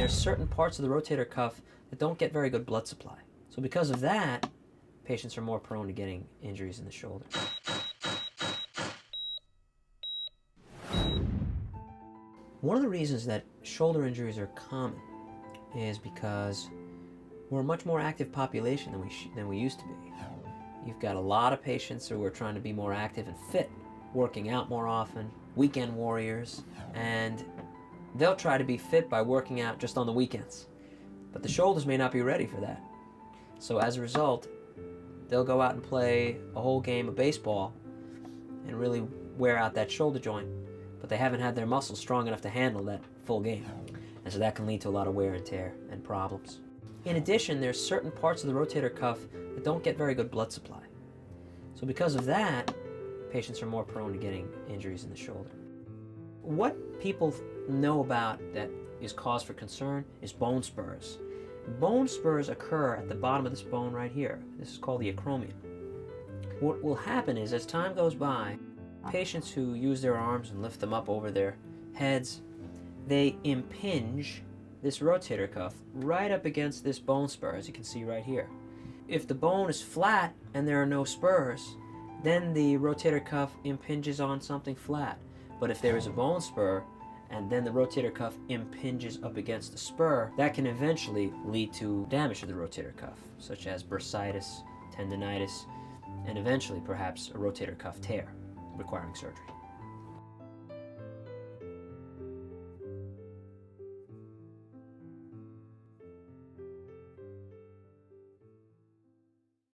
there's certain parts of the rotator cuff that don't get very good blood supply. So because of that, patients are more prone to getting injuries in the shoulder. One of the reasons that shoulder injuries are common is because we're a much more active population than we used to be. You've got a lot of patients who are trying to be more active and fit, working out more often, weekend warriors, and they'll try to be fit by working out just on the weekends. But the shoulders may not be ready for that. So as a result, they'll go out and play a whole game of baseball and really wear out that shoulder joint, but they haven't had their muscles strong enough to handle that full game. And so that can lead to a lot of wear and tear and problems. In addition, there's certain parts of the rotator cuff that don't get very good blood supply. So because of that, patients are more prone to getting injuries in the shoulder. What people know about that is cause for concern is bone spurs. Bone spurs occur at the bottom of this bone right here. This is called the acromion. What will happen is, as time goes by, patients who use their arms and lift them up over their heads, they impinge this rotator cuff right up against this bone spur, as you can see right here. If the bone is flat and there are no spurs, then the rotator cuff impinges on something flat. But if there is a bone spur and then the rotator cuff impinges up against the spur, that can eventually lead to damage to the rotator cuff, such as bursitis, tendinitis, and eventually perhaps a rotator cuff tear requiring surgery.